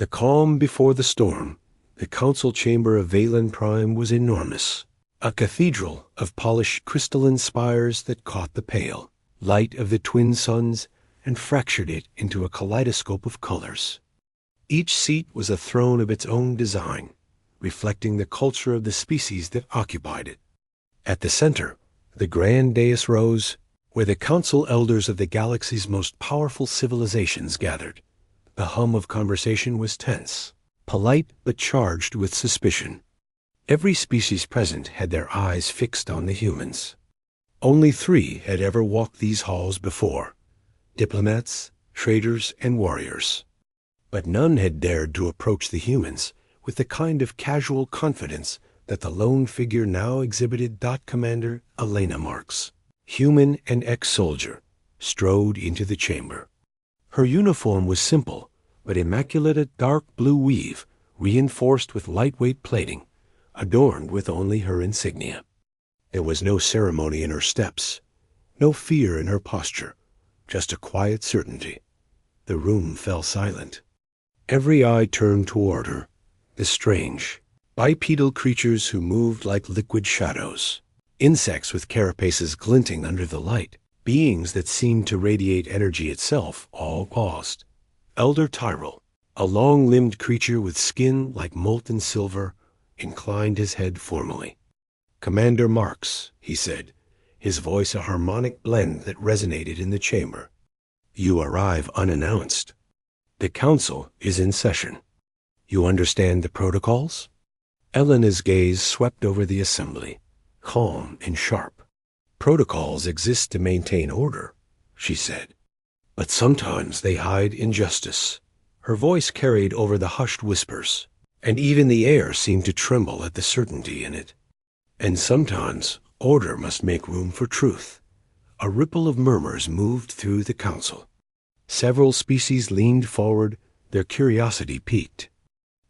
The calm before the storm. The council chamber of Valen Prime was enormous, a cathedral of polished crystalline spires that caught the pale light of the twin suns and fractured it into a kaleidoscope of colors. Each seat was a throne of its own design, reflecting the culture of the species that occupied it. At the center, the grand dais rose, where the council elders of the galaxy's most powerful civilizations gathered. The hum of conversation was tense, polite but charged with suspicion. Every species present had their eyes fixed on the humans. Only 3 had ever walked these halls before: diplomats, traders, and warriors. But none had dared to approach the humans with the kind of casual confidence that the lone figure now exhibited. Commander Elena Marks, human and ex-soldier, strode into the chamber. Her uniform was simple, but immaculate, a dark blue weave, reinforced with lightweight plating, adorned with only her insignia. There was no ceremony in her steps, no fear in her posture, just a quiet certainty. The room fell silent. Every eye turned toward her, the strange, bipedal creatures who moved like liquid shadows, insects with carapaces glinting under the light, beings that seemed to radiate energy itself, all paused. Elder Tyrell, a long-limbed creature with skin like molten silver, inclined his head formally. "Commander Marks," he said, his voice a harmonic blend that resonated in the chamber. "You arrive unannounced. The council is in session. You understand the protocols?" Elena's gaze swept over the assembly, calm and sharp. "Protocols exist to maintain order," she said. "But sometimes they hide injustice." Her voice carried over the hushed whispers, and even the air seemed to tremble at the certainty in it. "And sometimes order must make room for truth." A ripple of murmurs moved through the council. Several species leaned forward, their curiosity piqued.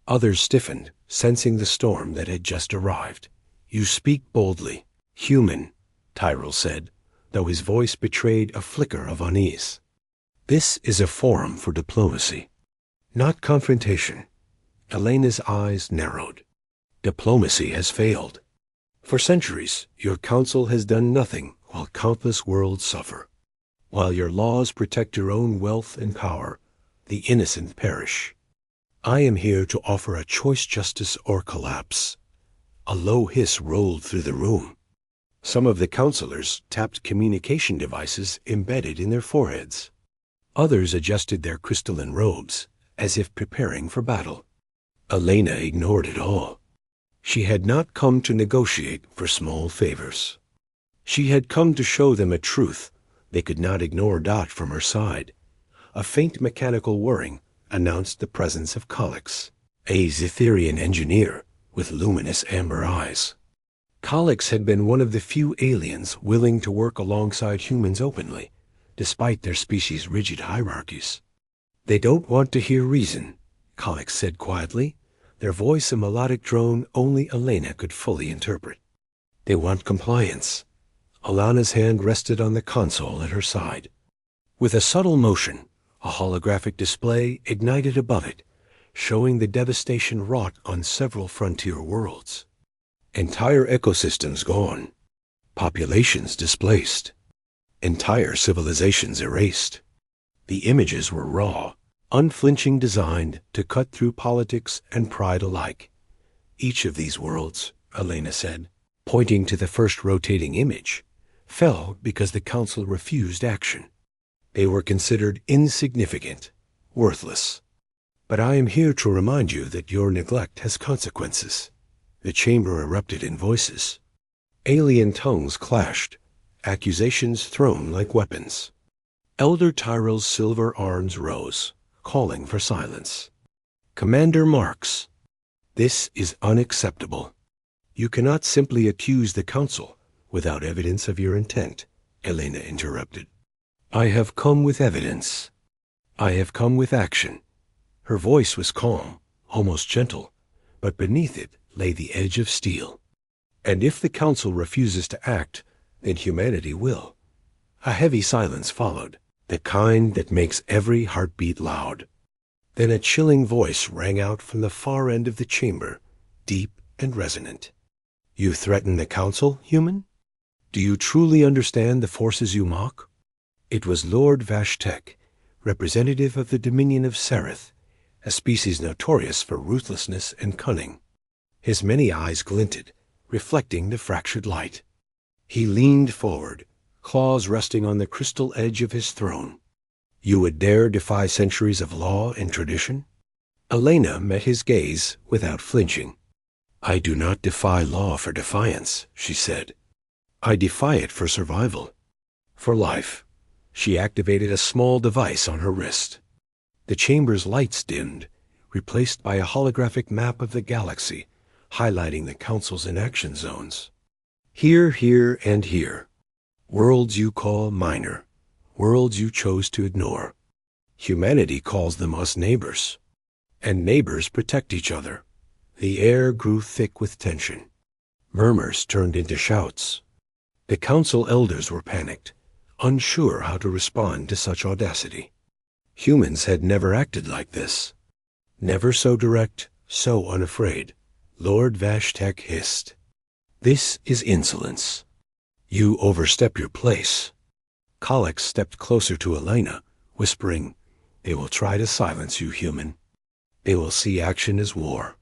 Others stiffened, sensing the storm that had just arrived. "You speak boldly, human," Tyrell said, though his voice betrayed a flicker of unease. "This is a forum for diplomacy, not confrontation." Elena's eyes narrowed. "Diplomacy has failed. For centuries, your council has done nothing while countless worlds suffer. While your laws protect your own wealth and power, the innocent perish. I am here to offer a choice justice or collapse." A low hiss rolled through the room. Some of the counselors tapped communication devices embedded in their foreheads. Others adjusted their crystalline robes, as if preparing for battle. Elena ignored it all. She had not come to negotiate for small favors. She had come to show them a truth they could not ignore. From her side, a faint mechanical whirring announced the presence of Calix, a Zetherian engineer with luminous amber eyes. Calix had been one of the few aliens willing to work alongside humans openly, despite their species' rigid hierarchies. "They don't want to hear reason," Calix said quietly, their voice a melodic drone only Elena could fully interpret. "They want compliance." Alana's hand rested on the console at her side. With a subtle motion, a holographic display ignited above it, showing the devastation wrought on several frontier worlds. Entire ecosystems gone, populations displaced, entire civilizations erased. The images were raw, unflinching, designed to cut through politics and pride alike. "Each of these worlds," Elena said, pointing to the first rotating image, "fell because the council refused action. They were considered insignificant, worthless. But I am here to remind you that your neglect has consequences." The chamber erupted in voices. Alien tongues clashed, accusations thrown like weapons. Elder Tyrell's silver arms rose, calling for silence. "Commander Marks, this is unacceptable. You cannot simply accuse the council without evidence of your intent," Elena interrupted. "I have come with evidence. I have come with action." Her voice was calm, almost gentle, but beneath it lay the edge of steel. "And if the council refuses to act, then humanity will." A heavy silence followed, the kind that makes every heartbeat loud. Then a chilling voice rang out from the far end of the chamber, deep and resonant. You threaten the council, human? Do you truly understand the forces you mock? It was Lord Vashtek, representative of the Dominion of Sereth, a species notorious for ruthlessness and cunning. His many eyes glinted, reflecting the fractured light. He leaned forward, claws resting on the crystal edge of his throne. You would dare defy centuries of law and tradition? Elena met his gaze without flinching. I do not defy law for defiance, she said. I defy it for survival. For life. She activated a small device on her wrist. The chamber's lights dimmed, replaced by a holographic map of the galaxy, highlighting the Council's inaction zones. Here, here, and here. Worlds you call minor. Worlds you chose to ignore. Humanity calls them us neighbors. And neighbors protect each other. The air grew thick with tension. Murmurs turned into shouts. The Council elders were panicked, unsure how to respond to such audacity. Humans had never acted like this. Never so direct, so unafraid. Lord Vashtek hissed. This is insolence. You overstep your place. Kalex stepped closer to Elena, whispering, They will try to silence you, human. They will see action as war.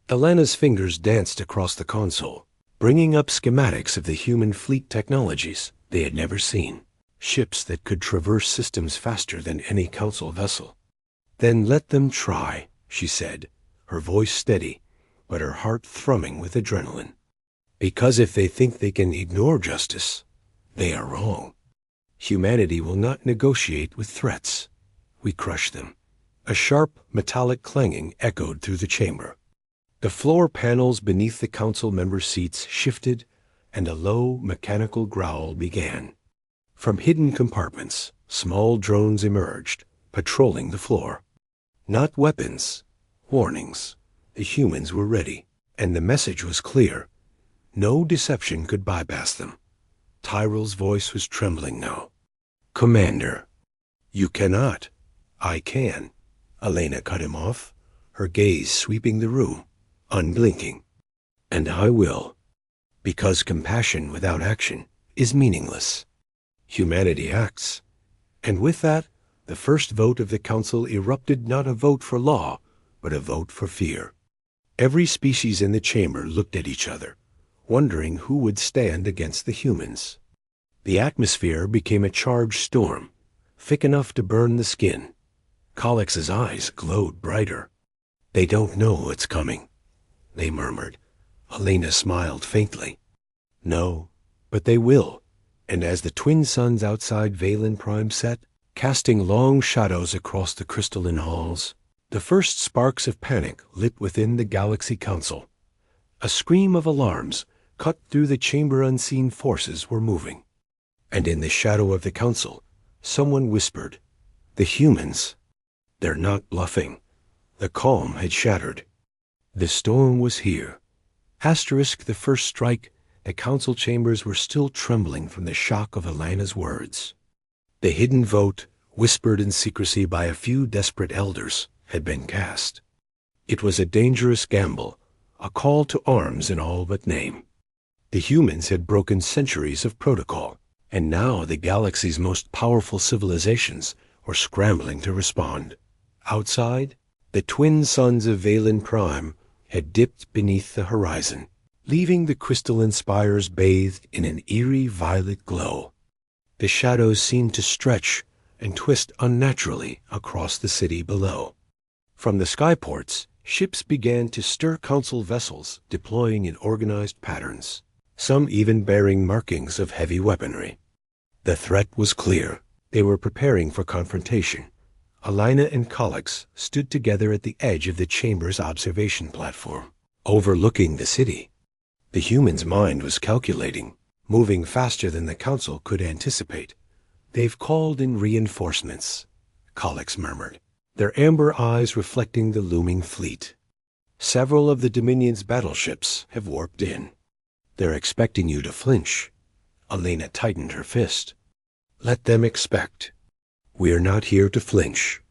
Elena's fingers danced across the console, bringing up schematics of the human fleet technologies they had never seen. Ships that could traverse systems faster than any Council vessel. Then let them try, she said, her voice steady, but her heart thrumming with adrenaline. Because if they think they can ignore justice, they are wrong. Humanity will not negotiate with threats. We crush them. A sharp, metallic clanging echoed through the chamber. The floor panels beneath the Council member seats shifted, and a low, mechanical growl began. From hidden compartments, small drones emerged, patrolling the floor. Not weapons, warnings. The humans were ready, and the message was clear. No deception could bypass them. Tyrell's voice was trembling now. Commander, you cannot. I can. Elena cut him off, her gaze sweeping the room, unblinking. And I will. Because compassion without action is meaningless. Humanity acts. And with that, the first vote of the Council erupted not a vote for law, but a vote for fear. Every species in the chamber looked at each other, wondering who would stand against the humans. The atmosphere became a charged storm, thick enough to burn the skin. Kalex's eyes glowed brighter. They don't know what's coming, they murmured. Elena smiled faintly. No, but they will. And as the twin suns outside Valen Prime set, casting long shadows across the crystalline halls, the first sparks of panic lit within the Galaxy Council. A scream of alarms cut through the chamber. Unseen forces were moving. And in the shadow of the Council, someone whispered, The humans. They're not bluffing. The calm had shattered. The storm was here. Asterisk the first strike, the Council chambers were still trembling from the shock of Elena's words. The hidden vote, whispered in secrecy by a few desperate elders, had been cast. It was a dangerous gamble, a call to arms in all but name. The humans had broken centuries of protocol, and now the galaxy's most powerful civilizations were scrambling to respond. Outside, the twin suns of Valen Prime had dipped beneath the horizon, leaving the crystalline spires bathed in an eerie violet glow. The shadows seemed to stretch and twist unnaturally across the city below. From the skyports, ships began to stir Council vessels, deploying in organized patterns, some even bearing markings of heavy weaponry. The threat was clear. They were preparing for confrontation. Elena and Kalex stood together at the edge of the chamber's observation platform, overlooking the city. The human's mind was calculating, moving faster than the Council could anticipate. They've called in reinforcements, Kalex murmured, their amber eyes reflecting the looming fleet. Several of the Dominion's battleships have warped in. They're expecting you to flinch. Elena tightened her fist. Let them expect. We're not here to flinch.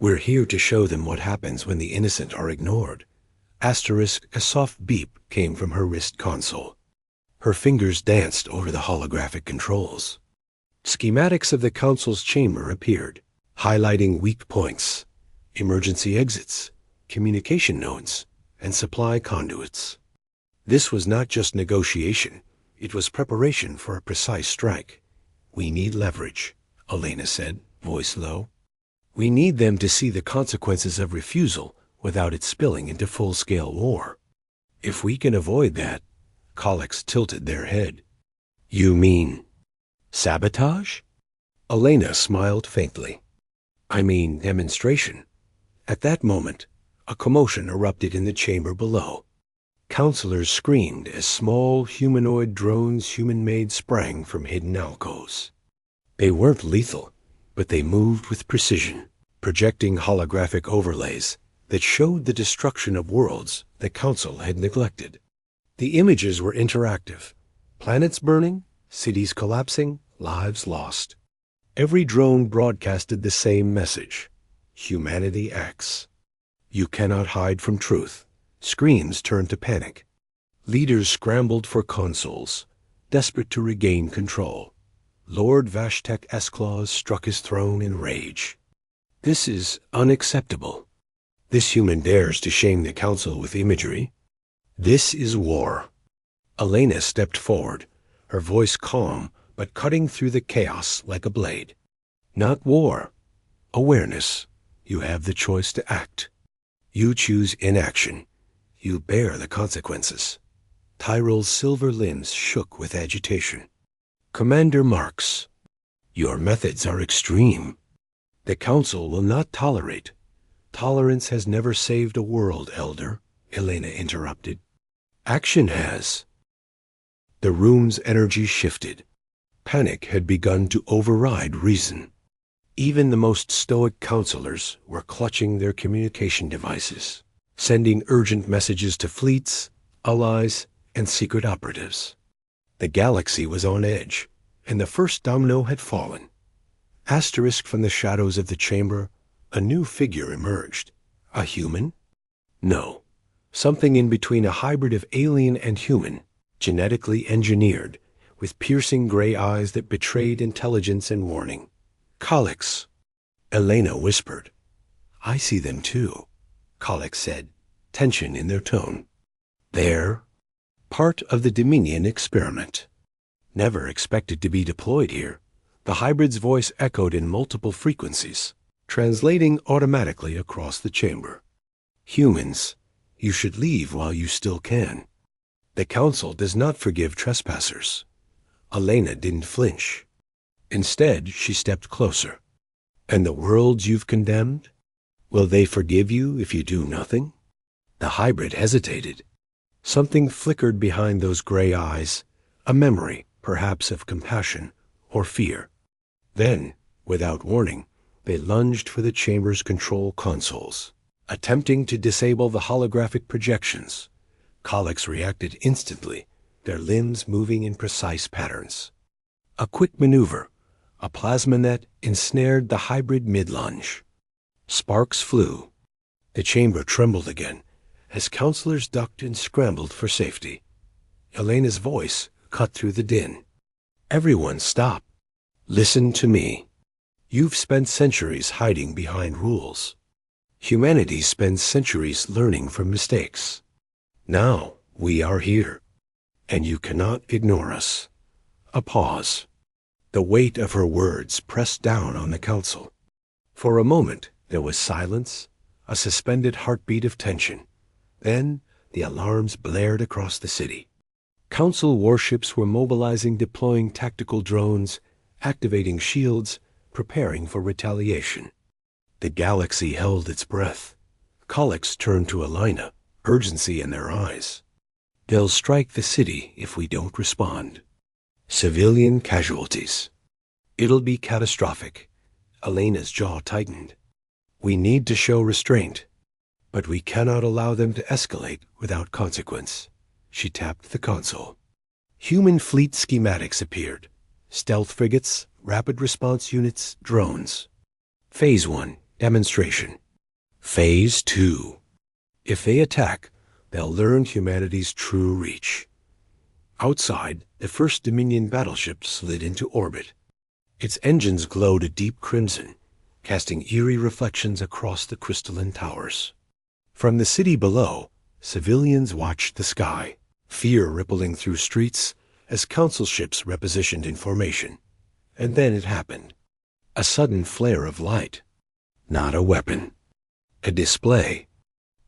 We're here to show them what happens when the innocent are ignored. Asterisk, a soft beep came from her wrist console. Her fingers danced over the holographic controls. Schematics of the Council's chamber appeared, highlighting weak points, emergency exits, communication nodes, and supply conduits. This was not just negotiation, it was preparation for a precise strike. We need leverage, Elena said, voice low. We need them to see the consequences of refusal without it spilling into full-scale war. If we can avoid that, Colleagues tilted their head. You mean sabotage? Elena smiled faintly. I mean demonstration. At that moment, a commotion erupted in the chamber below. Counselors screamed as small humanoid drones human-made sprang from hidden alcoves. They weren't lethal, but they moved with precision, projecting holographic overlays that showed the destruction of worlds the Council had neglected. The images were interactive. Planets burning, cities collapsing, lives lost. Every drone broadcasted the same message. Humanity acts. You cannot hide from truth. Screens turned to panic. Leaders scrambled for consoles, desperate to regain control. Lord Vashtek Esclaws struck his throne in rage. This is unacceptable. This human dares to shame the Council with imagery. This is war. Elena stepped forward, her voice calm but cutting through the chaos like a blade. Not war. Awareness. You have the choice to act. You choose inaction. You bear the consequences. Tyrell's silver limbs shook with agitation. Commander Marks, your methods are extreme. The Council will not tolerate. Tolerance has never saved a world, Elder, Elena interrupted. Action has. The room's energy shifted. Panic had begun to override reason. Even the most stoic counselors were clutching their communication devices, sending urgent messages to fleets, allies, and secret operatives. The galaxy was on edge, and the first domino had fallen. Asterisk from the shadows of the chamber, a new figure emerged. A human? No. Something in between a hybrid of alien and human, genetically engineered, with piercing gray eyes that betrayed intelligence and warning. Colleagues, Elena whispered. I see them too, Colleagues said, tension in their tone. They're part of the Dominion experiment. Never expected to be deployed here. The hybrid's voice echoed in multiple frequencies, translating automatically across the chamber. Humans, you should leave while you still can. The Council does not forgive trespassers. Elena didn't flinch. Instead, she stepped closer. And the worlds you've condemned? Will they forgive you if you do nothing? The hybrid hesitated. Something flickered behind those gray eyes, a memory, perhaps of compassion or fear. Then, without warning, they lunged for the chamber's control consoles, attempting to disable the holographic projections. Colleagues reacted instantly, their limbs moving in precise patterns. A quick maneuver, a plasma net ensnared the hybrid mid-lunge. Sparks flew. The chamber trembled again as counselors ducked and scrambled for safety. Elena's voice cut through the din. Everyone stop. Listen to me. You've spent centuries hiding behind rules. Humanity spends centuries learning from mistakes. Now we are here, and you cannot ignore us. A pause. The weight of her words pressed down on the Council. For a moment there was silence, a suspended heartbeat of tension. Then the alarms blared across the city. Council warships were mobilizing, deploying tactical drones, activating shields, preparing for retaliation. The galaxy held its breath. Colleagues turned to Elena, urgency in their eyes. They'll strike the city if we don't respond. Civilian casualties. It'll be catastrophic. Elena's jaw tightened. We need to show restraint, but we cannot allow them to escalate without consequence. She tapped the console. Human fleet schematics appeared. Stealth frigates, rapid response units, drones. Phase 1, Demonstration. Phase 2. If they attack, they'll learn humanity's true reach. Outside, the first Dominion battleship slid into orbit. Its engines glowed a deep crimson, casting eerie reflections across the crystalline towers. From the city below, civilians watched the sky, fear rippling through streets as council ships repositioned in formation. And then it happened. A sudden flare of light. Not a weapon. A display.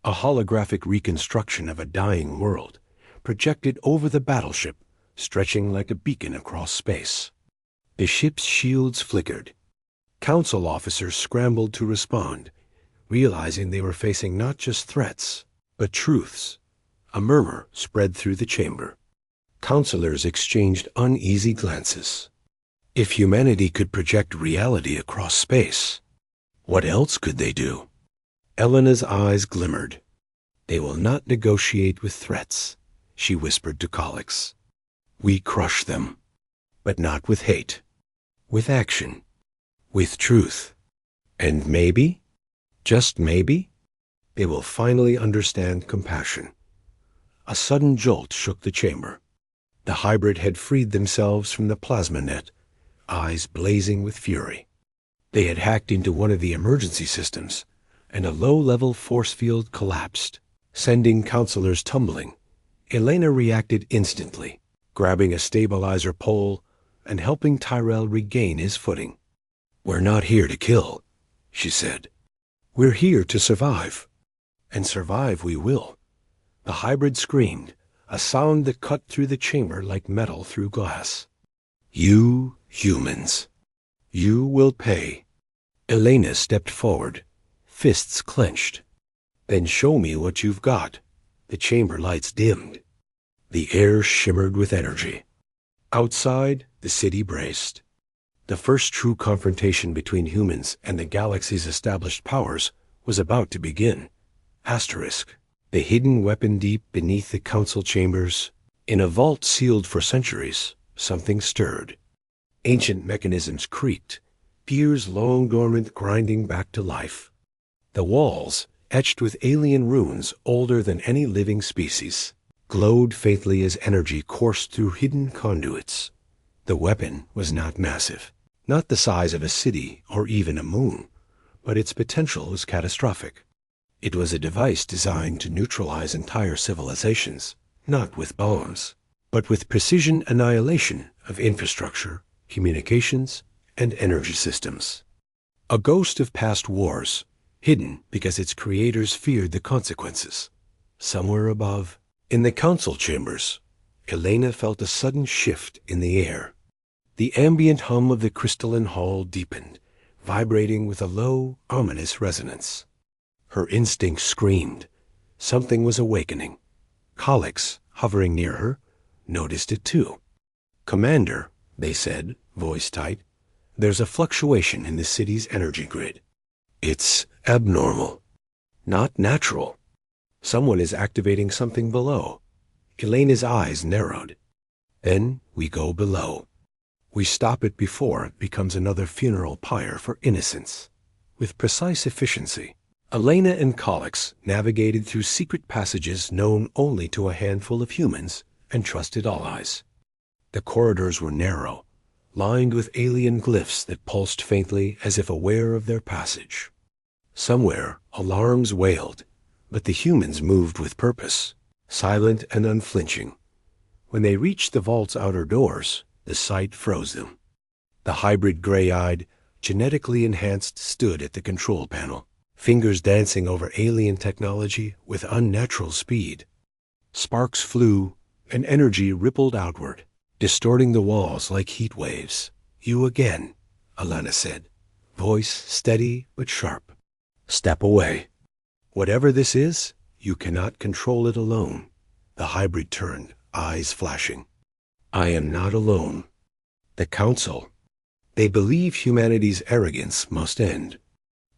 A holographic reconstruction of a dying world, projected over the battleship, stretching like a beacon across space. The ship's shields flickered. Council officers scrambled to respond, realizing they were facing not just threats, but truths. A murmur spread through the chamber. Councilors exchanged uneasy glances. If humanity could project reality across space, what else could they do? Elena's eyes glimmered. They will not negotiate with threats, she whispered to Collix. We crush them, but not with hate, with action, with truth. And maybe, just maybe, they will finally understand compassion. A sudden jolt shook the chamber. The hybrid had freed themselves from the plasma net, eyes blazing with fury. They had hacked into one of the emergency systems, and a low-level force field collapsed, sending counselors tumbling. Elena reacted instantly, grabbing a stabilizer pole and helping Tyrell regain his footing. We're not here to kill, she said. We're here to survive. And survive we will. The hybrid screamed, a sound that cut through the chamber like metal through glass. You humans. You will pay. Elena stepped forward, fists clenched. Then show me what you've got. The chamber lights dimmed. The air shimmered with energy. Outside, the city braced. The first true confrontation between humans and the galaxy's established powers was about to begin. Asterisk. The hidden weapon deep beneath the council chambers. In a vault sealed for centuries, something stirred. Ancient mechanisms creaked, fears long dormant grinding back to life. The walls, etched with alien runes older than any living species, glowed faintly as energy coursed through hidden conduits. The weapon was not massive, not the size of a city or even a moon, but its potential was catastrophic. It was a device designed to neutralize entire civilizations, not with bombs, but with precision annihilation of infrastructure, communications, and energy systems. A ghost of past wars, hidden because its creators feared the consequences. Somewhere above, in the council chambers, Elena felt a sudden shift in the air. The ambient hum of the crystalline hall deepened, vibrating with a low, ominous resonance. Her instincts screamed. Something was awakening. Collix, hovering near her, noticed it too. Commander, they said, voice tight, there's a fluctuation in the city's energy grid. It's abnormal. Not natural. Someone is activating something below. Elena's eyes narrowed. Then we go below. We stop it before it becomes another funeral pyre for innocence. With precise efficiency, Elena and Collix navigated through secret passages known only to a handful of humans and trusted allies. The corridors were narrow, lined with alien glyphs that pulsed faintly as if aware of their passage. Somewhere, alarms wailed, but the humans moved with purpose, silent and unflinching. When they reached the vault's outer doors, the sight froze them. The hybrid gray-eyed, genetically enhanced stood at the control panel, fingers dancing over alien technology with unnatural speed. Sparks flew, and energy rippled outward, distorting the walls like heat waves. You again, Elena said, voice steady but sharp. Step away. Whatever this is, you cannot control it alone. The hybrid turned, eyes flashing. I am not alone. The Council. They believe humanity's arrogance must end.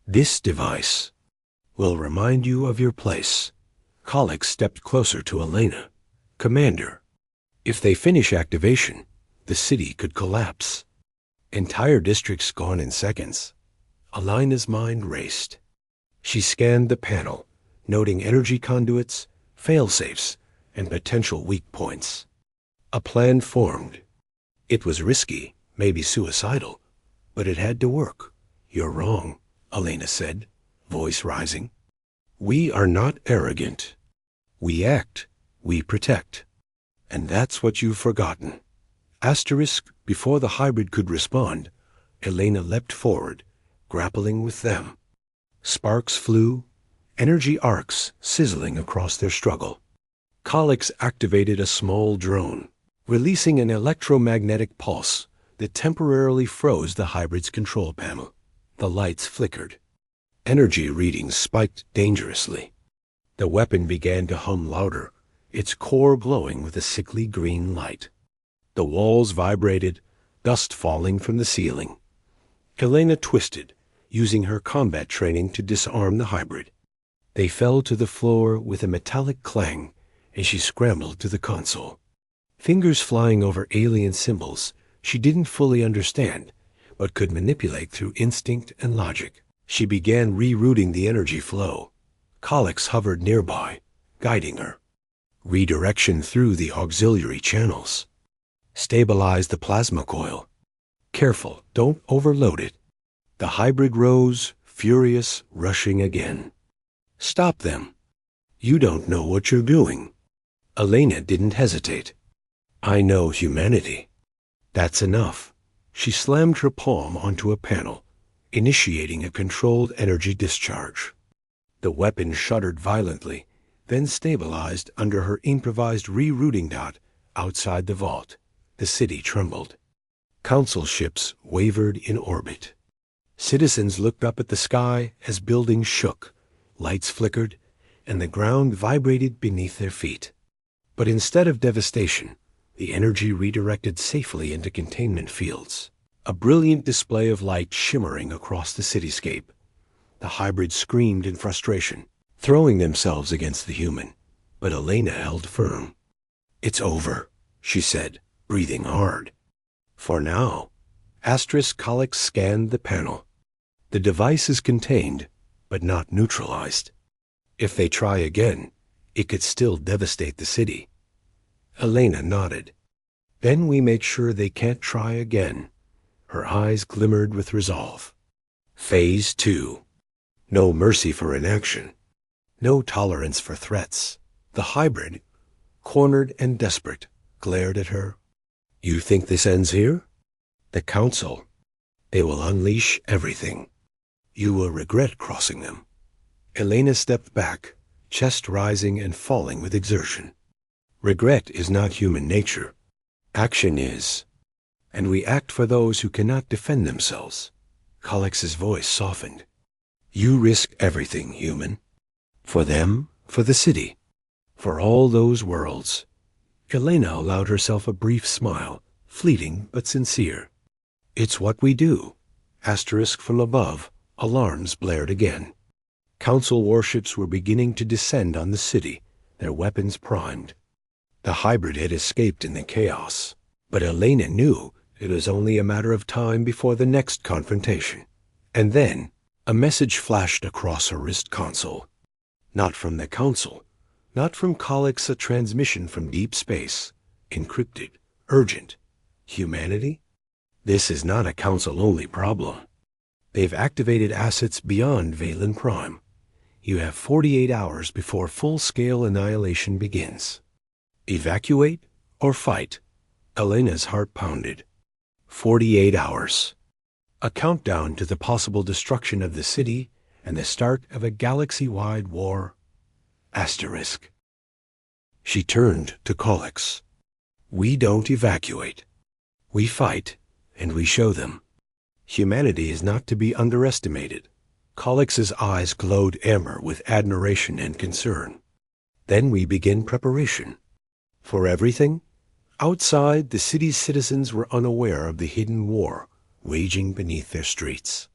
This device will remind you of your place. Collix stepped closer to Elena. Commander, if they finish activation, the city could collapse. Entire districts gone in seconds. Elena's mind raced. She scanned the panel, noting energy conduits, fail-safes, and potential weak points. A plan formed. It was risky, maybe suicidal, but it had to work. "You're wrong," Elena said, voice rising. "We are not arrogant. We act, we protect. And that's what you've forgotten." Before the hybrid could respond, Elena leapt forward, grappling with them. Sparks flew, energy arcs sizzling across their struggle. Colix activated a small drone, releasing an electromagnetic pulse that temporarily froze the hybrid's control panel. The lights flickered. Energy readings spiked dangerously. The weapon began to hum louder, its core glowing with a sickly green light. The walls vibrated, dust falling from the ceiling. Elena twisted, using her combat training to disarm the hybrid. They fell to the floor with a metallic clang as she scrambled to the console. Fingers flying over alien symbols she didn't fully understand, but could manipulate through instinct and logic. She began rerouting the energy flow. Colix hovered nearby, guiding her. Redirection through the auxiliary channels. Stabilize the plasma coil. Careful, don't overload it. The hybrid rose, furious, rushing again. "Stop them. You don't know what you're doing." Elena didn't hesitate. "I know humanity." "That's enough." She slammed her palm onto a panel, initiating a controlled energy discharge. The weapon shuddered violently, then stabilized under her improvised rerouting dot outside the vault. The city trembled. Council ships wavered in orbit. Citizens looked up at the sky as buildings shook, lights flickered, and the ground vibrated beneath their feet. But instead of devastation, the energy redirected safely into containment fields. A brilliant display of light shimmering across the cityscape. The hybrids screamed in frustration, throwing themselves against the human. But Elena held firm. "It's over," she said, breathing hard. "For now." Colix scanned the panel. The device is contained, but not neutralized. If they try again, it could still devastate the city. Elena nodded. "Then we make sure they can't try again." Her eyes glimmered with resolve. Phase 2. No mercy for inaction. No tolerance for threats. The hybrid, cornered and desperate, glared at her. "You think this ends here?" "The Council. They will unleash everything. You will regret crossing them." Elena stepped back, chest rising and falling with exertion. "Regret is not human nature. Action is. And we act for those who cannot defend themselves." Colix's voice softened. "You risk everything, human. For them, for the city, for all those worlds." Elena allowed herself a brief smile, fleeting but sincere. "It's what we do." From above, alarms blared again. Council warships were beginning to descend on the city, their weapons primed. The hybrid had escaped in the chaos, but Elena knew it was only a matter of time before the next confrontation. And then, a message flashed across her wrist console. Not from the Council, not from Colix, a transmission from deep space, encrypted, urgent. Humanity? This is not a Council-only problem. They've activated assets beyond Valen Prime. You have 48 hours before full-scale annihilation begins. Evacuate or fight? Elena's heart pounded. 48 hours. A countdown to the possible destruction of the city and the start of a galaxy-wide war. She turned to Colix. "We don't evacuate. We fight, and we show them. Humanity is not to be underestimated." Colix's eyes glowed amber with admiration and concern. "Then we begin preparation. For everything?" Outside, the city's citizens were unaware of the hidden war waging beneath their streets.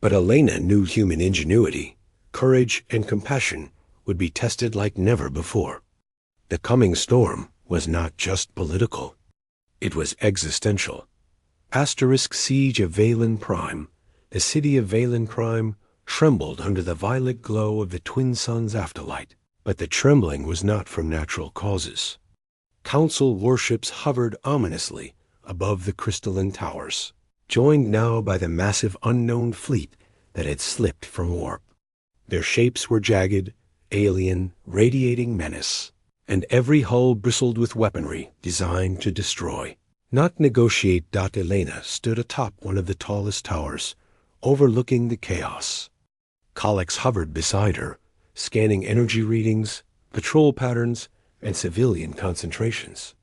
But Elena knew human ingenuity, courage, and compassion would be tested like never before. The coming storm was not just political. It was existential. Siege of Valen Prime, The city of Valen Prime trembled under the violet glow of the twin suns' afterlight. But the trembling was not from natural causes. Council warships hovered ominously above the crystalline towers, joined now by the massive unknown fleet that had slipped from warp. Their shapes were jagged, alien, radiating menace, and every hull bristled with weaponry designed to destroy. Not negotiate. Elena stood atop one of the tallest towers, overlooking the chaos. Collex hovered beside her, scanning energy readings, patrol patterns, and civilian concentrations.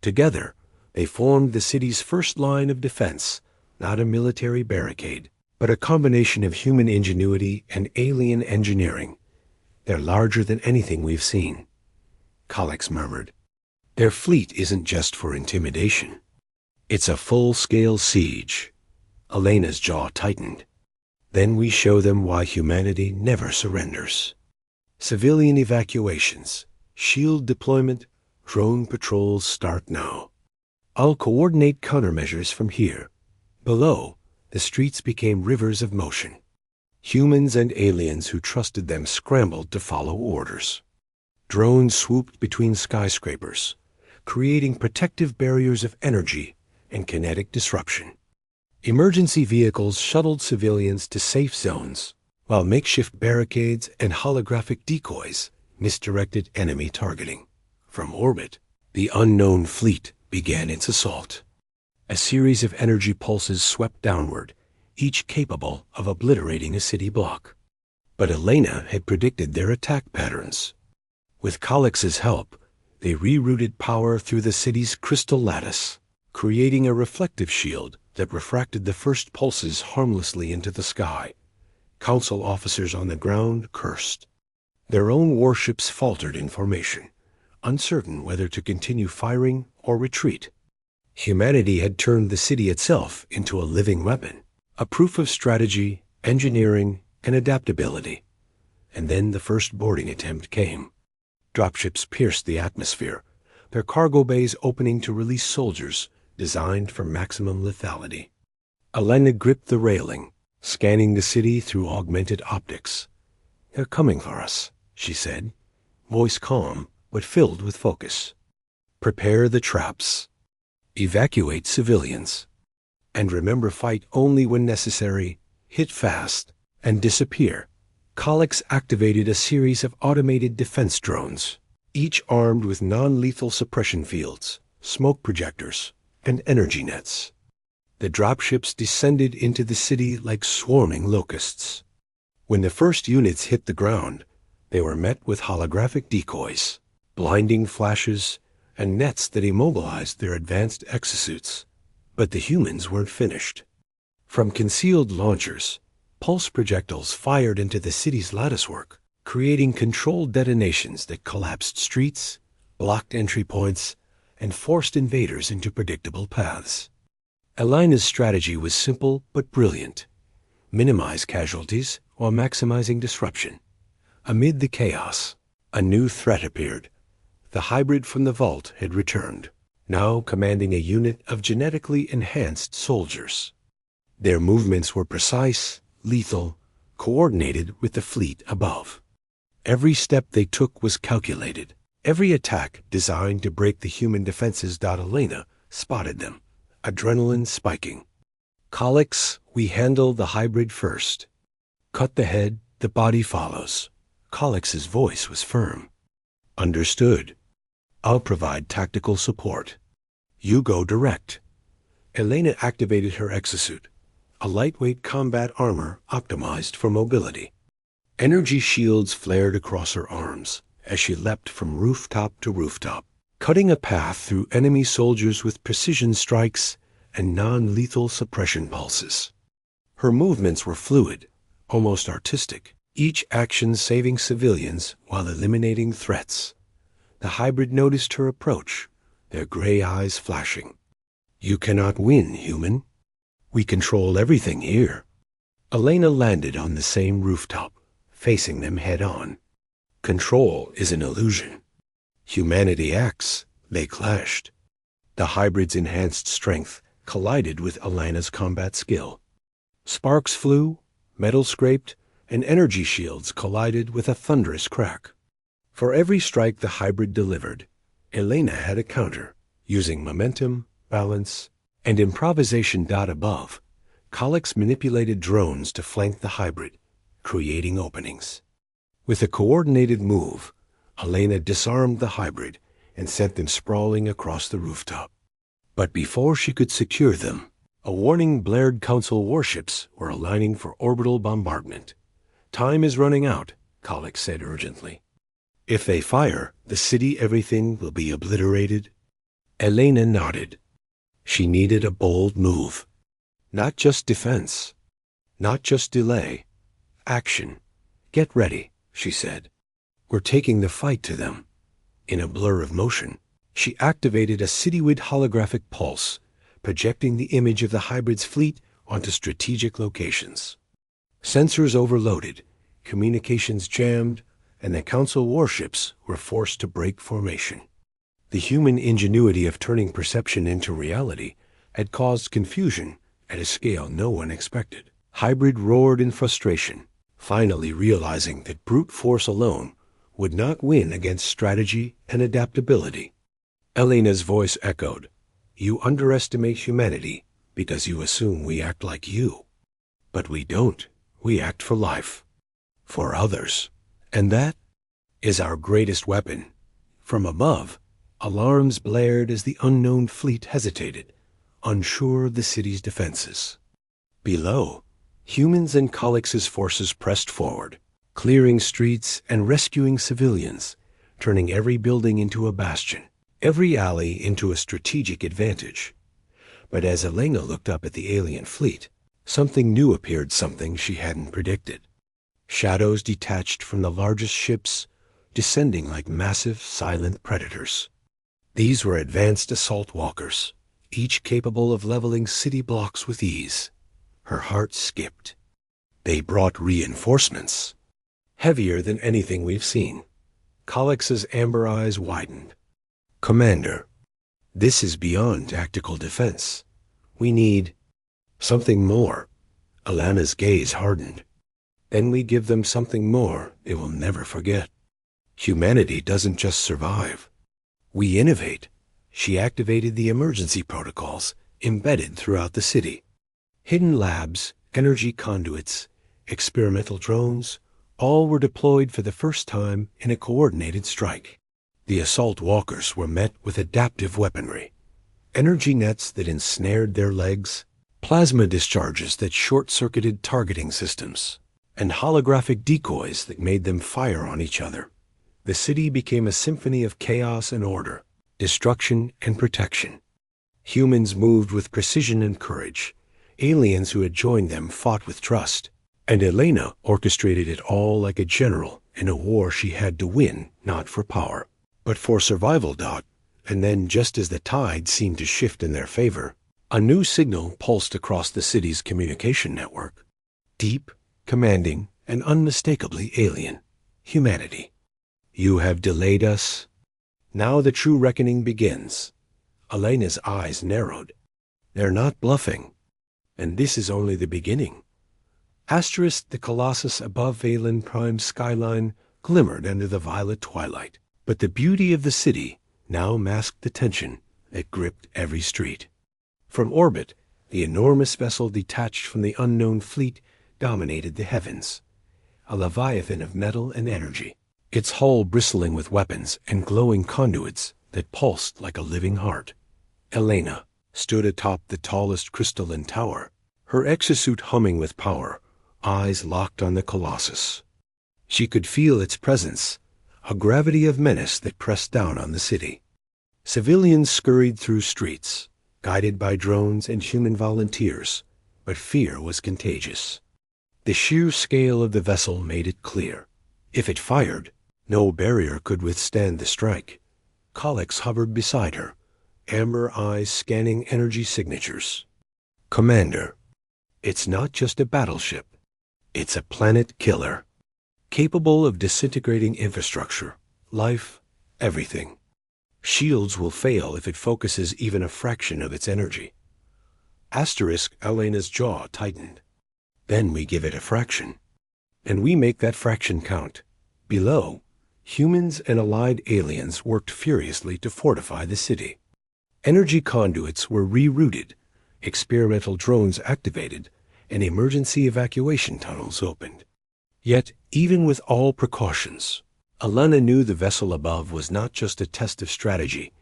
Together, they formed the city's first line of defense, not a military barricade, but a combination of human ingenuity and alien engineering. They're larger than anything we've seen, Collex murmured. Their fleet isn't just for intimidation. It's a full-scale siege. Elena's jaw tightened. Then we show them why humanity never surrenders. Civilian evacuations, shield deployment, drone patrols start now. I'll coordinate countermeasures from here. Below, the streets became rivers of motion. Humans and aliens who trusted them scrambled to follow orders. Drones swooped between skyscrapers, creating protective barriers of energy and kinetic disruption. Emergency vehicles shuttled civilians to safe zones, while makeshift barricades and holographic decoys misdirected enemy targeting. From orbit, the unknown fleet began its assault. A series of energy pulses swept downward, each capable of obliterating a city block. But Elena had predicted their attack patterns. With Collex's help, they rerouted power through the city's crystal lattice, creating a reflective shield that refracted the first pulses harmlessly into the sky. Council officers on the ground cursed. Their own warships faltered in formation, uncertain whether to continue firing or retreat. Humanity had turned the city itself into a living weapon, a proof of strategy, engineering, and adaptability. And then the first boarding attempt came. Dropships pierced the atmosphere, their cargo bays opening to release soldiers designed for maximum lethality. Elena gripped the railing, scanning the city through augmented optics. "They're coming for us," she said, voice calm but filled with focus. "Prepare the traps. Evacuate civilians. And remember, fight only when necessary, hit fast, and disappear." Collex activated a series of automated defense drones, each armed with non-lethal suppression fields, smoke projectors, and energy nets. The dropships descended into the city like swarming locusts. When the first units hit the ground, they were met with holographic decoys, blinding flashes, and nets that immobilized their advanced exosuits. But the humans weren't finished. From concealed launchers, pulse projectiles fired into the city's latticework, creating controlled detonations that collapsed streets, blocked entry points, and forced invaders into predictable paths. Elena's strategy was simple but brilliant. Minimize casualties while maximizing disruption. Amid the chaos, a new threat appeared. The hybrid from the vault had returned, now commanding a unit of genetically enhanced soldiers. Their movements were precise, lethal, coordinated with the fleet above. Every step they took was calculated. Every attack designed to break the human defenses. Elena spotted them, adrenaline spiking. "Collex, we handle the hybrid first. Cut the head, the body follows." Collex's voice was firm. "Understood. I'll provide tactical support. You go direct." Elena activated her exosuit, a lightweight combat armor optimized for mobility. Energy shields flared across her arms as she leapt from rooftop to rooftop, cutting a path through enemy soldiers with precision strikes and non-lethal suppression pulses. Her movements were fluid, almost artistic, each action saving civilians while eliminating threats. The hybrid noticed her approach, their gray eyes flashing. "You cannot win, human. We control everything here." Elena landed on the same rooftop, facing them head-on. Control is an illusion. Humanity acts. They clashed. The hybrid's enhanced strength collided with Elena's combat skill. Sparks flew, metal scraped, and energy shields collided with a thunderous crack. For every strike the hybrid delivered, Elena had a counter, using momentum, balance, and improvisation. Above, Kalex manipulated drones to flank the hybrid, creating openings. With a coordinated move, Elena disarmed the hybrid and sent them sprawling across the rooftop. But before she could secure them, a warning blared. Council warships were aligning for orbital bombardment. "Time is running out," Kalex said urgently. "If they fire, the city, everything will be obliterated." Elena nodded. She needed a bold move. Not just defense. Not just delay. Action. "Get ready," she said. "We're taking the fight to them." In a blur of motion, she activated a citywide holographic pulse, projecting the image of the hybrid's fleet onto strategic locations. Sensors overloaded, communications jammed, and the Council warships were forced to break formation. The human ingenuity of turning perception into reality had caused confusion at a scale no one expected. Hybrid roared in frustration, finally realizing that brute force alone would not win against strategy and adaptability. Elena's voice echoed, "You underestimate humanity because you assume we act like you. But we don't. We act for life. For others. And that is our greatest weapon." From above, alarms blared as the unknown fleet hesitated, unsure of the city's defenses. Below, humans and Kalex's forces pressed forward, clearing streets and rescuing civilians, turning every building into a bastion, every alley into a strategic advantage. But as Elena looked up at the alien fleet, something new appeared, something she hadn't predicted. Shadows detached from the largest ships, descending like massive, silent predators. These were advanced assault walkers, each capable of leveling city blocks with ease. Her heart skipped. They brought reinforcements, heavier than anything we've seen. Kalex's amber eyes widened. "Commander, this is beyond tactical defense. We need something more." Elena's gaze hardened. "Then we give them something more they will never forget. Humanity doesn't just survive. We innovate." She activated the emergency protocols embedded throughout the city. Hidden labs, energy conduits, experimental drones, all were deployed for the first time in a coordinated strike. The assault walkers were met with adaptive weaponry, energy nets that ensnared their legs, plasma discharges that short-circuited targeting systems, and holographic decoys that made them fire on each other. The city became a symphony of chaos and order, destruction and protection. Humans moved with precision and courage. Aliens who had joined them fought with trust. And Elena orchestrated it all like a general in a war she had to win, not for power, but for survival. And then, just as the tide seemed to shift in their favor, a new signal pulsed across the city's communication network. Deep, commanding, and unmistakably alien. Humanity. "You have delayed us. Now the true reckoning begins." Elena's eyes narrowed. "They're not bluffing. And this is only the beginning." The Colossus above Valen Prime's skyline glimmered under the violet twilight, but the beauty of the city now masked the tension that gripped every street. From orbit, the enormous vessel detached from the unknown fleet dominated the heavens, a leviathan of metal and energy, its hull bristling with weapons and glowing conduits that pulsed like a living heart. Elena stood atop the tallest crystalline tower, her exosuit humming with power, eyes locked on the Colossus. She could feel its presence, a gravity of menace that pressed down on the city. Civilians scurried through streets, guided by drones and human volunteers, but fear was contagious. The sheer scale of the vessel made it clear. If it fired, no barrier could withstand the strike. Kalex hovered beside her, amber eyes scanning energy signatures. "Commander, it's not just a battleship. It's a planet killer, capable of disintegrating infrastructure, life, everything. Shields will fail if it focuses even a fraction of its energy." Elena's jaw tightened. Then we give it a fraction. And we make that fraction count. Below, humans and allied aliens worked furiously to fortify the city. Energy conduits were rerouted, experimental drones activated, and emergency evacuation tunnels opened. Yet, even with all precautions, Alana knew the vessel above was not just a test of strategy,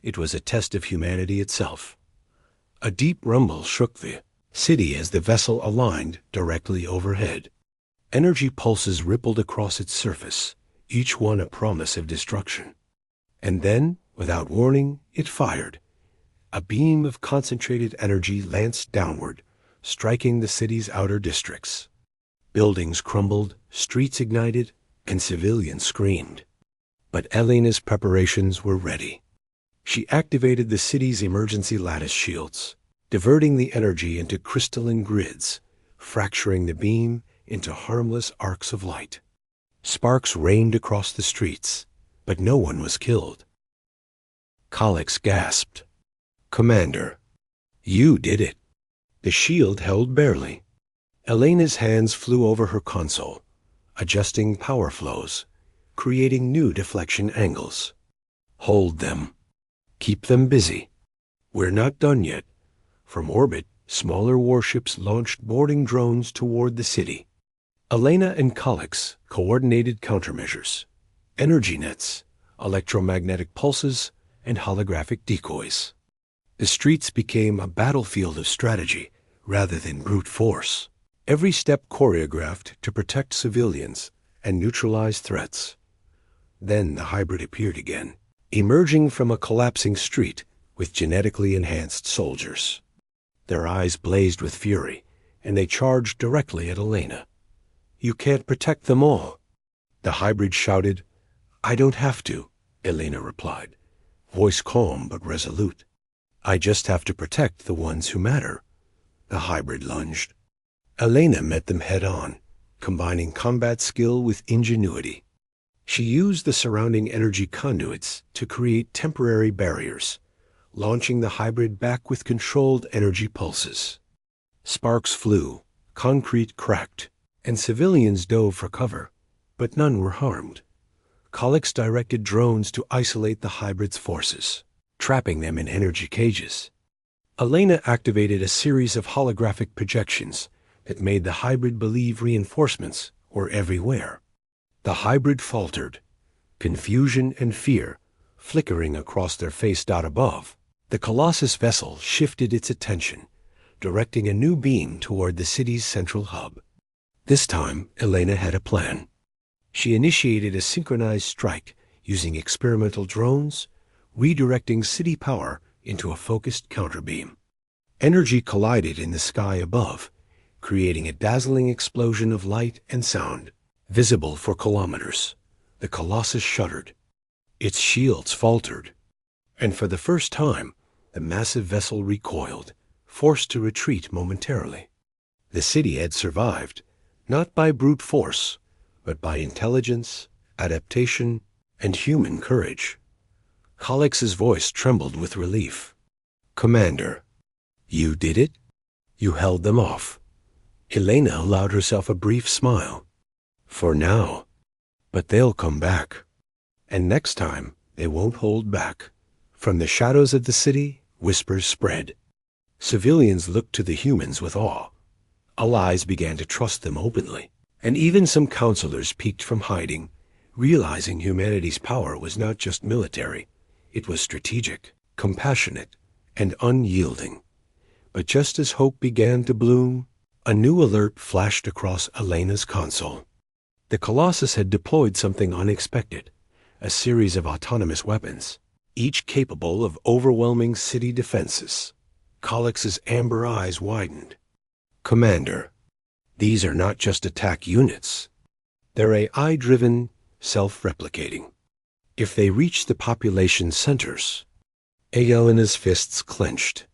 it was a test of humanity itself. A deep rumble shook the city as the vessel aligned directly overhead. Energy pulses rippled across its surface, each one a promise of destruction. And then, without warning, it fired. A beam of concentrated energy lanced downward, striking the city's outer districts. Buildings crumbled, streets ignited, and civilians screamed. But Elena's preparations were ready. She activated the city's emergency lattice shields, diverting the energy into crystalline grids, fracturing the beam into harmless arcs of light. Sparks rained across the streets, but no one was killed. Kalex gasped. "Commander, you did it." The shield held barely. Elena's hands flew over her console, adjusting power flows, creating new deflection angles. "Hold them. Keep them busy. We're not done yet." From orbit, smaller warships launched boarding drones toward the city. Elena and Kalex coordinated countermeasures, energy nets, electromagnetic pulses, and holographic decoys. The streets became a battlefield of strategy rather than brute force. Every step choreographed to protect civilians and neutralize threats. Then the hybrid appeared again, emerging from a collapsing street with genetically enhanced soldiers. Their eyes blazed with fury, and they charged directly at Elena. "You can't protect them all." The hybrid shouted. "I don't have to," Elena replied, voice calm but resolute. "I just have to protect the ones who matter." The hybrid lunged. Elena met them head-on, combining combat skill with ingenuity. She used the surrounding energy conduits to create temporary barriers, launching the hybrid back with controlled energy pulses. Sparks flew, concrete cracked, and civilians dove for cover, but none were harmed. Kalex directed drones to isolate the hybrid's forces, trapping them in energy cages. Elena activated a series of holographic projections that made the hybrid believe reinforcements were everywhere. The hybrid faltered, confusion and fear flickering across their face. Above, the Colossus vessel shifted its attention, directing a new beam toward the city's central hub. This time, Elena had a plan. She initiated a synchronized strike using experimental drones, redirecting city power into a focused counterbeam. Energy collided in the sky above, creating a dazzling explosion of light and sound. Visible for kilometers, the Colossus shuddered. Its shields faltered, and for the first time, the massive vessel recoiled, forced to retreat momentarily. The city had survived, not by brute force, but by intelligence, adaptation, and human courage. Kalex's voice trembled with relief. "Commander, you did it? You held them off." Elena allowed herself a brief smile. "For now. But they'll come back. And next time, they won't hold back." From the shadows of the city, whispers spread. Civilians looked to the humans with awe. Allies began to trust them openly. And even some counselors peeked from hiding, realizing humanity's power was not just military. It was strategic, compassionate, and unyielding. But just as hope began to bloom, a new alert flashed across Elena's console. The Colossus had deployed something unexpected, a series of autonomous weapons, each capable of overwhelming city defenses. Kalex's amber eyes widened. "Commander, these are not just attack units. They're AI-driven, self-replicating. If they reach the population centers..." Elena's fists clenched.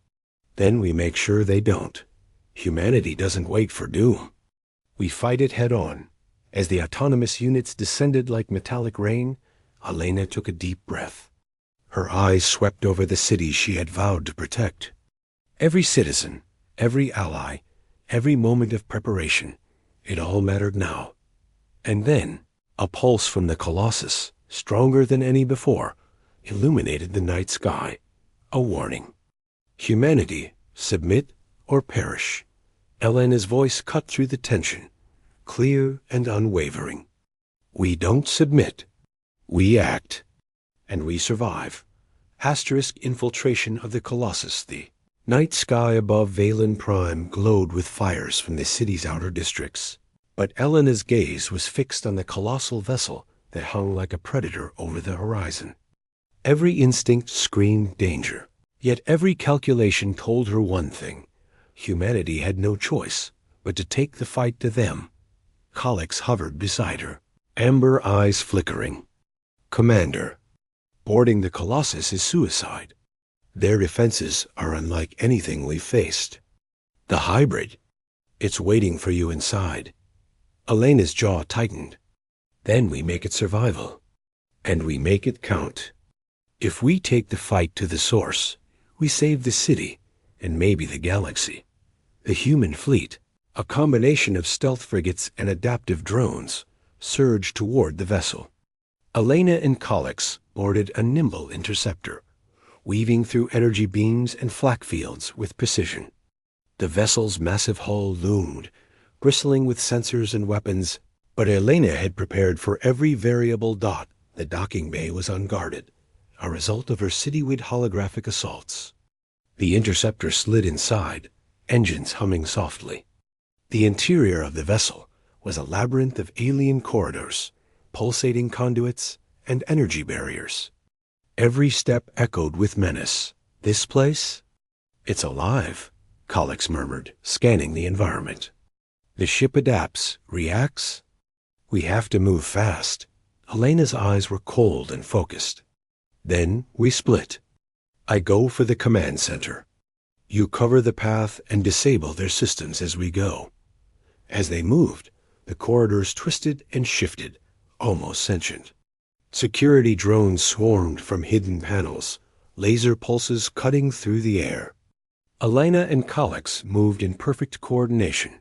"Then we make sure they don't. Humanity doesn't wait for doom. We fight it head-on." As the autonomous units descended like metallic rain, Elena took a deep breath. Her eyes swept over the cities she had vowed to protect. Every citizen, every ally, every moment of preparation. It all mattered now. And then, a pulse from the Colossus, stronger than any before, illuminated the night sky. A warning. Humanity, submit or perish. Elena's voice cut through the tension, clear and unwavering. We don't submit. We act. And we survive. Asterisk infiltration of the Colossus. The night sky above Valen Prime glowed with fires from the city's outer districts. But Elena's gaze was fixed on the colossal vessel that hung like a predator over the horizon. Every instinct screamed danger, yet every calculation told her one thing. Humanity had no choice but to take the fight to them. Colix hovered beside her, amber eyes flickering. Commander, boarding the Colossus is suicide. Their defenses are unlike anything we've faced. The hybrid, it's waiting for you inside. Elena's jaw tightened. Then we make it survival. And we make it count. If we take the fight to the source, we save the city, and maybe the galaxy. The human fleet, a combination of stealth frigates and adaptive drones, surged toward the vessel. Elena and Colix boarded a nimble interceptor, weaving through energy beams and flak fields with precision. The vessel's massive hull loomed, bristling with sensors and weapons, but Elena had prepared for every variable dot. The docking bay was unguarded, a result of her citywide holographic assaults. The interceptor slid inside, engines humming softly. The interior of the vessel was a labyrinth of alien corridors, pulsating conduits, and energy barriers. Every step echoed with menace. This place? It's alive, Colix murmured, scanning the environment. The ship adapts, reacts. We have to move fast. Elena's eyes were cold and focused. Then we split. I go for the command center. You cover the path and disable their systems as we go. As they moved, the corridors twisted and shifted, almost sentient. Security drones swarmed from hidden panels, laser pulses cutting through the air. Elena and Colix moved in perfect coordination.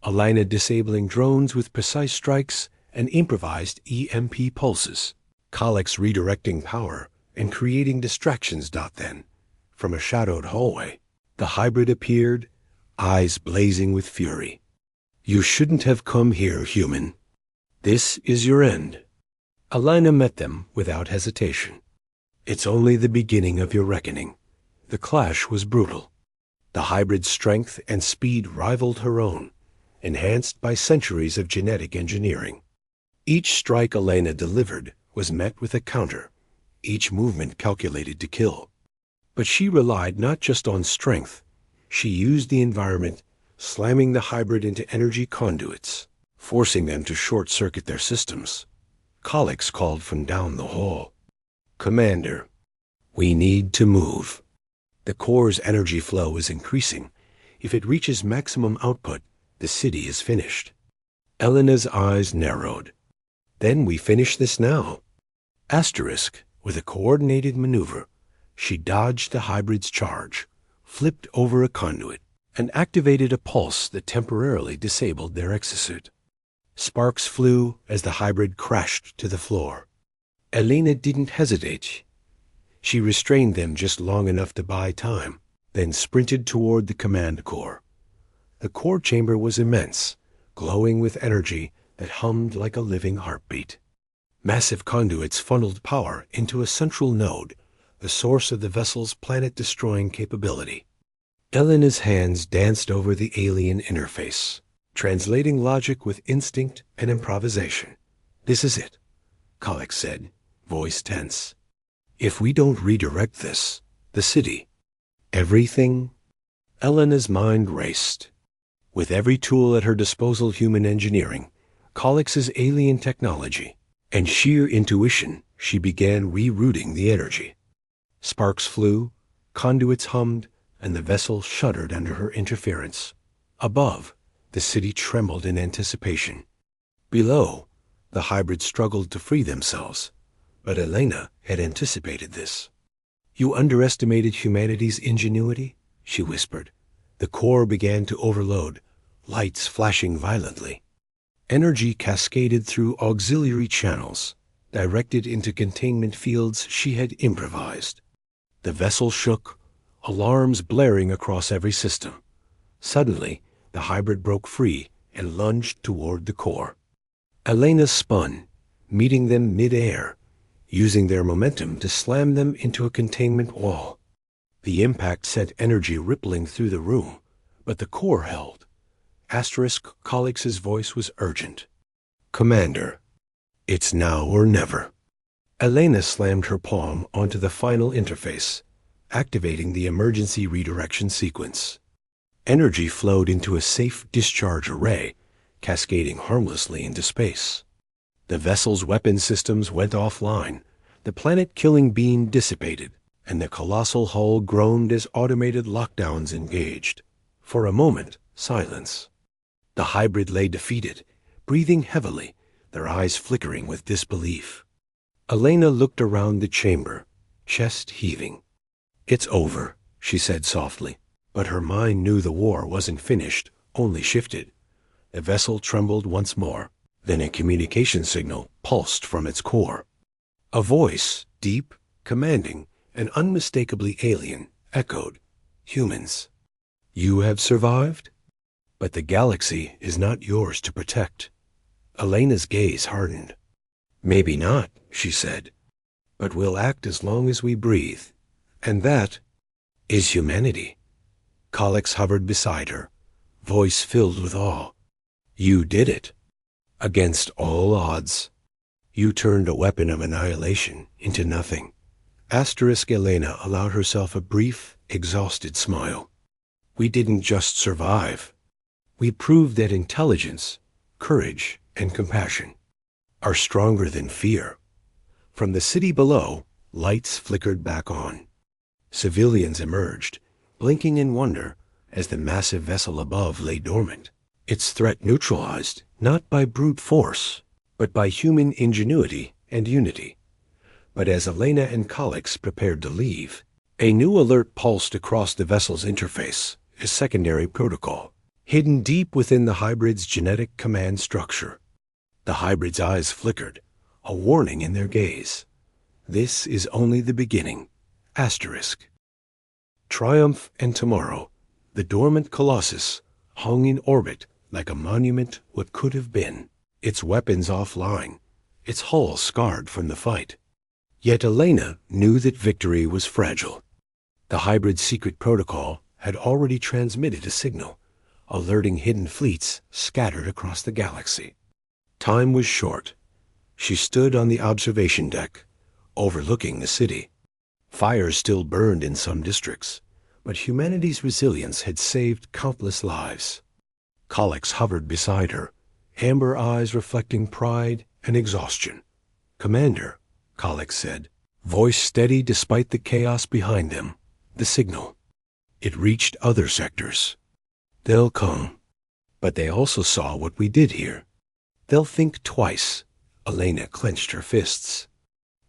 Elena disabling drones with precise strikes and improvised EMP pulses. Colix redirecting power and creating distractions. Then, from a shadowed hallway, the hybrid appeared, eyes blazing with fury. You shouldn't have come here, human. This is your end. Elena met them without hesitation. It's only the beginning of your reckoning. The clash was brutal. The hybrid's strength and speed rivaled her own, enhanced by centuries of genetic engineering. Each strike Elena delivered was met with a counter, each movement calculated to kill. But she relied not just on strength. She used the environment, slamming the hybrid into energy conduits, forcing them to short-circuit their systems. Colix called from down the hall. Commander, we need to move. The core's energy flow is increasing. If it reaches maximum output, the city is finished. Elena's eyes narrowed. Then we finish this now. Asterisk, with a coordinated maneuver, she dodged the hybrid's charge, flipped over a conduit, and activated a pulse that temporarily disabled their exosuit. Sparks flew as the hybrid crashed to the floor. Elena didn't hesitate. She restrained them just long enough to buy time, then sprinted toward the command core. The core chamber was immense, glowing with energy that hummed like a living heartbeat. Massive conduits funneled power into a central node, the source of the vessel's planet-destroying capability. Elena's hands danced over the alien interface, translating logic with instinct and improvisation. This is it, Colix said, voice tense. If we don't redirect this, the city, everything. Elena's mind raced. With every tool at her disposal, human engineering, Colix's alien technology, and sheer intuition, she began rerouting the energy. Sparks flew, conduits hummed, and the vessel shuddered under her interference. Above, the city trembled in anticipation. Below, the hybrids struggled to free themselves, but Elena had anticipated this. You underestimated humanity's ingenuity, she whispered, The core began to overload, lights flashing violently. Energy cascaded through auxiliary channels, directed into containment fields she had improvised. The vessel shook, alarms blaring across every system. Suddenly, the hybrid broke free and lunged toward the core. Elena spun, meeting them mid-air, using their momentum to slam them into a containment wall. The impact sent energy rippling through the room, but the core held. Collix's voice was urgent. "Commander, it's now or never." Elena slammed her palm onto the final interface, activating the emergency redirection sequence. Energy flowed into a safe discharge array, cascading harmlessly into space. The vessel's weapon systems went offline, the planet-killing beam dissipated, and the colossal hull groaned as automated lockdowns engaged. For a moment, silence. The hybrid lay defeated, breathing heavily, their eyes flickering with disbelief. Elena looked around the chamber, chest heaving. "It's over," she said softly, but her mind knew the war wasn't finished, only shifted. The vessel trembled once more, then a communication signal pulsed from its core. A voice, deep, commanding, and unmistakably alien, echoed, "Humans, you have survived? But the galaxy is not yours to protect." Elena's gaze hardened. "Maybe not," she said, "but we'll act as long as we breathe. And that is humanity." Collix hovered beside her, voice filled with awe. "You did it. Against all odds. You turned a weapon of annihilation into nothing." Elena allowed herself a brief, exhausted smile. "We didn't just survive. We proved that intelligence, courage, and compassion are stronger than fear." From the city below, lights flickered back on. Civilians emerged, blinking in wonder as the massive vessel above lay dormant, its threat neutralized not by brute force, but by human ingenuity and unity. But as Elena and Collix prepared to leave, a new alert pulsed across the vessel's interface, a secondary protocol, hidden deep within the hybrid's genetic command structure. The hybrid's eyes flickered, a warning in their gaze. "This is only the beginning. Asterisk." Triumph and tomorrow, the dormant colossus, hung in orbit like a monument what could have been, its weapons offline, its hull scarred from the fight. Yet Elena knew that victory was fragile. The hybrid's secret protocol had already transmitted a signal, alerting hidden fleets scattered across the galaxy. Time was short. She stood on the observation deck, overlooking the city. Fires still burned in some districts, but humanity's resilience had saved countless lives. Collix hovered beside her, amber eyes reflecting pride and exhaustion. "Commander," Collix said, voice steady despite the chaos behind them. The signal. It reached other sectors. "They'll come. But they also saw what we did here. They'll think twice." Elena clenched her fists.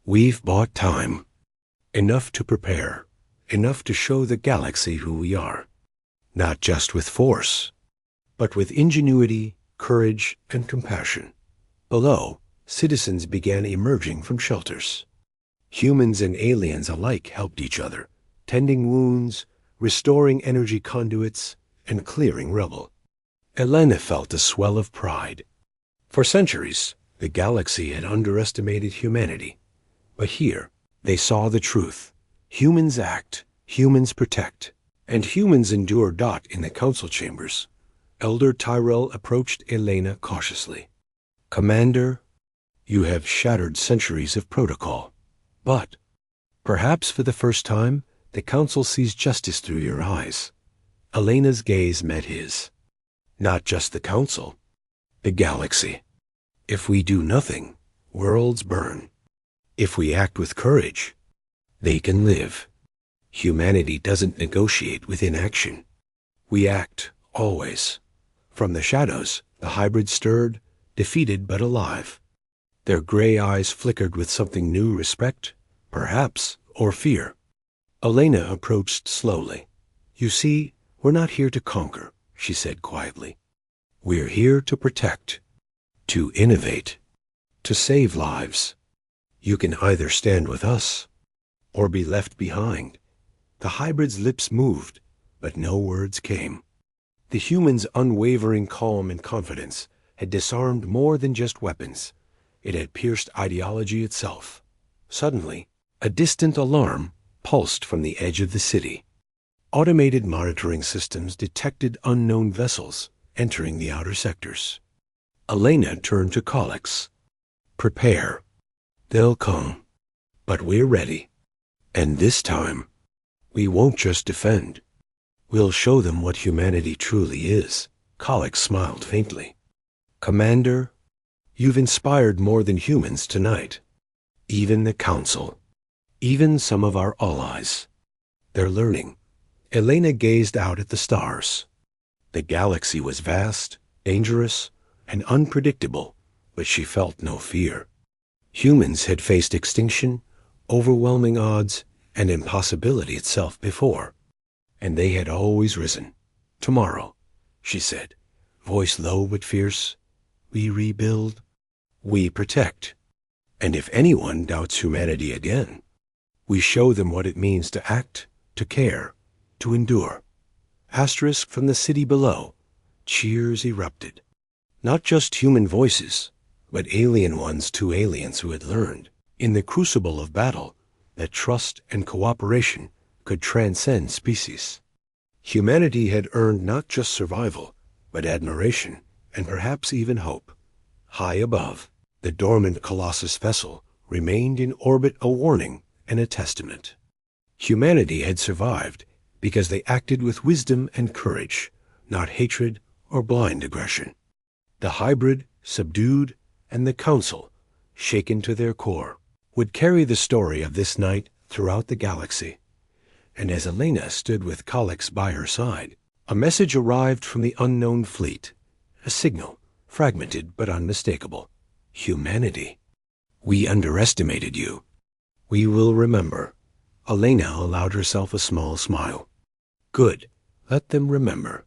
"We've bought time. Enough to prepare. Enough to show the galaxy who we are. Not just with force, but with ingenuity, courage, and compassion." Below, citizens began emerging from shelters. Humans and aliens alike helped each other, tending wounds, restoring energy conduits, and clearing rubble. Elena felt a swell of pride. For centuries, the galaxy had underestimated humanity. But here, they saw the truth. Humans act, humans protect, and humans endure. In the council chambers, Elder Tyrell approached Elena cautiously. "Commander, you have shattered centuries of protocol. But, perhaps for the first time, the council sees justice through your eyes." Elena's gaze met his. "Not just the council, the galaxy. If we do nothing, worlds burn. If we act with courage, they can live. Humanity doesn't negotiate with inaction. We act, always." From the shadows, the hybrid stirred, defeated but alive. Their gray eyes flickered with something new: respect, perhaps, or fear. Elena approached slowly. "You see, We're not here to conquer, she said quietly. We're here to protect, to innovate, to save lives. You can either stand with us or be left behind. The hybrid's lips moved, but no words came. The human's unwavering calm and confidence had disarmed more than just weapons. It had pierced ideology itself. Suddenly, a distant alarm pulsed from the edge of the city. Automated monitoring systems detected unknown vessels entering the outer sectors. Elena turned to Collix. Prepare. They'll come. But we're ready. And this time, we won't just defend. We'll show them what humanity truly is. Collix smiled faintly. Commander, you've inspired more than humans tonight. Even the Council. Even some of our allies. They're learning. Elena gazed out at the stars. The galaxy was vast, dangerous, and unpredictable, but she felt no fear. Humans had faced extinction, overwhelming odds, and impossibility itself before, and they had always risen. Tomorrow, she said, voice low but fierce, we rebuild, we protect. And if anyone doubts humanity again, we show them what it means to act, to care, to endure. Asterisk from the city below. Cheers erupted. Not just human voices, but alien ones to aliens who had learned, in the crucible of battle, that trust and cooperation could transcend species. Humanity had earned not just survival, but admiration, and perhaps even hope. High above, the dormant Colossus vessel remained in orbit, a warning and a testament. Humanity had survived because they acted with wisdom and courage, not hatred or blind aggression. The hybrid, subdued, and the Council, shaken to their core, would carry the story of this night throughout the galaxy. And as Elena stood with Collix by her side, a message arrived from the unknown fleet, a signal, fragmented but unmistakable. Humanity. We underestimated you. We will remember. Elena allowed herself a small smile. Good. Let them remember.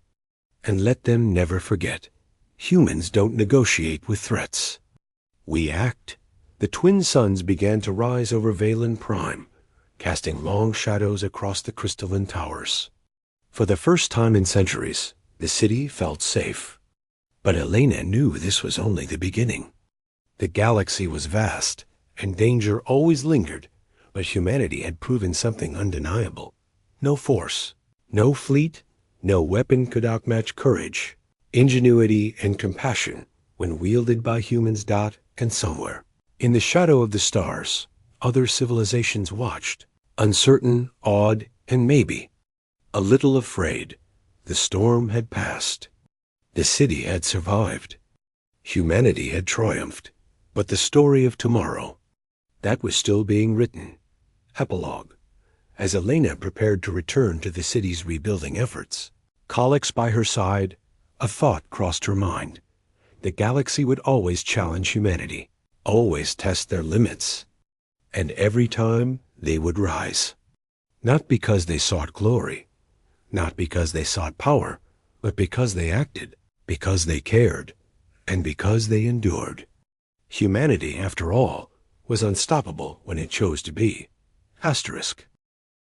And let them never forget. Humans don't negotiate with threats. We act. The twin suns began to rise over Valen Prime, casting long shadows across the crystalline towers. For the first time in centuries, the city felt safe. But Elena knew this was only the beginning. The galaxy was vast, and danger always lingered, but humanity had proven something undeniable. No force, no fleet, no weapon could outmatch courage, ingenuity, and compassion when wielded by humans. And somewhere, in the shadow of the stars, other civilizations watched, uncertain, awed, and maybe a little afraid. The storm had passed. The city had survived. Humanity had triumphed. But the story of tomorrow, that was still being written. Epilogue. As Elena prepared to return to the city's rebuilding efforts, Collix by her side, a thought crossed her mind. The galaxy would always challenge humanity, always test their limits, and every time they would rise. Not because they sought glory, not because they sought power, but because they acted, because they cared, and because they endured. Humanity, after all, was unstoppable when it chose to be. Asterisk.